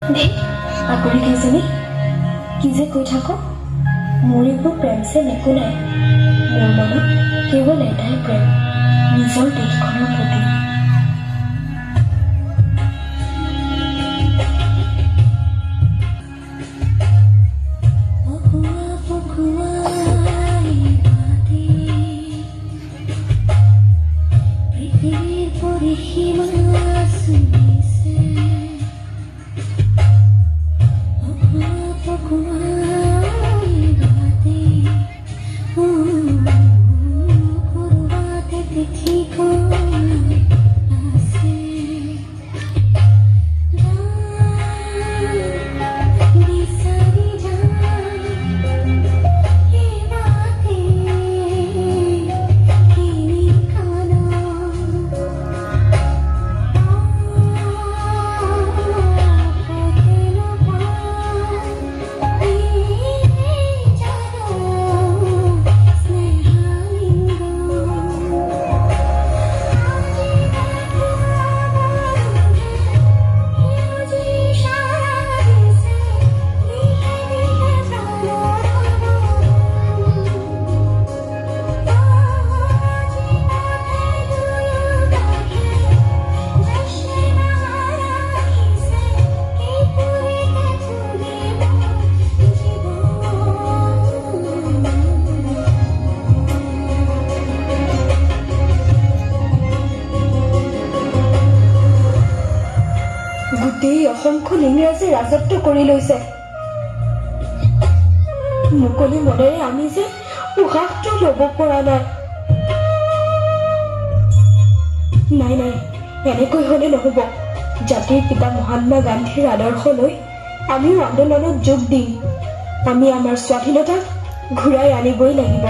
দেখ আগৰি কেইজনী কি যে কৈ থাক মোৰ এইবোৰ প্ৰেম চেম একো নাই মোৰ মনত কেৱল এটাই প্ৰেম নিজৰ দেশখনৰ প্ৰতি অসংখ্য ইংৰাজী ৰাজত্ব কৰি লৈছে মুকলি মনেৰে আমি যে উশাহটো ল'ব পৰা নাই নাই এনেকৈ হলে নহব জাতিৰ পিতা মহাত্মা গান্ধীৰ আদৰ্শ লৈ আমিও আন্দোলনত যোগ দিম আমি আমাৰ স্বাধীনতা ঘূৰাই আনিবই লাগিব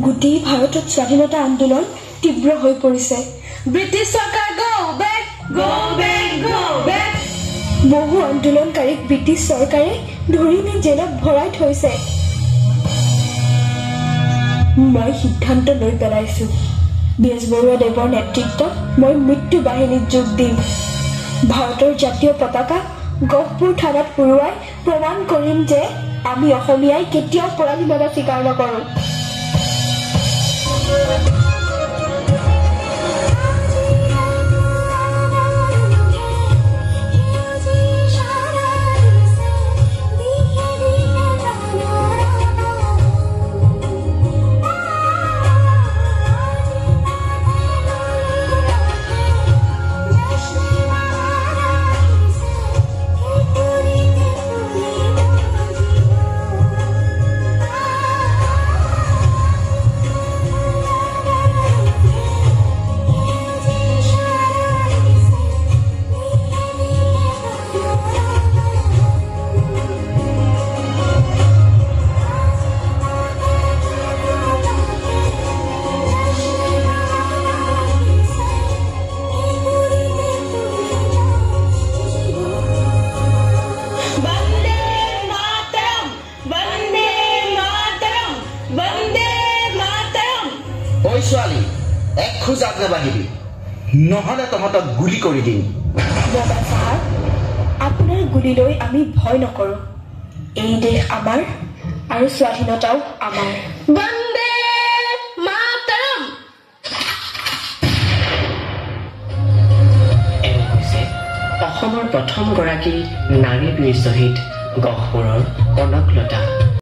গোটেই ভাৰতত স্বাধীনতা আন্দোলন তীব্ৰ হৈ পৰিছে ব্ৰিটিছ চৰকাৰ গো বেক বহু আন্দোলনকাৰীক ব্ৰিটিছ চৰকাৰে ধৰি নি জেলত ভৰাই থৈছে মই সিদ্ধান্ত লৈ পেলাইছো বেজবৰুৱাদেৱৰ নেতৃত্বত মই মৃত্যু বাহিনীত যোগ দিম ভাৰতৰ জাতীয় পতাকা গহপুৰ থানাত উৰুৱাই প্ৰমাণ কৰিম যে আমি অসমীয়াই কেতিয়াও পৰাধীনতা স্বীকাৰ নকৰোঁ ছোৱালী এক খোজ আগে বাঢ়িবি নহলে তহঁতক গুলি কৰি দিম বাবা সাহেব আপোনাৰ গুলি লৈ আমি ভয় নকৰো এই দেশ আমাৰ আৰু স্বাধীনতাও আমাৰ বন্দে মাতৰম অসমৰ প্ৰথম গৰাকী নাৰী বীৰ শ্বহীদ গহপুৰৰ কনকলতা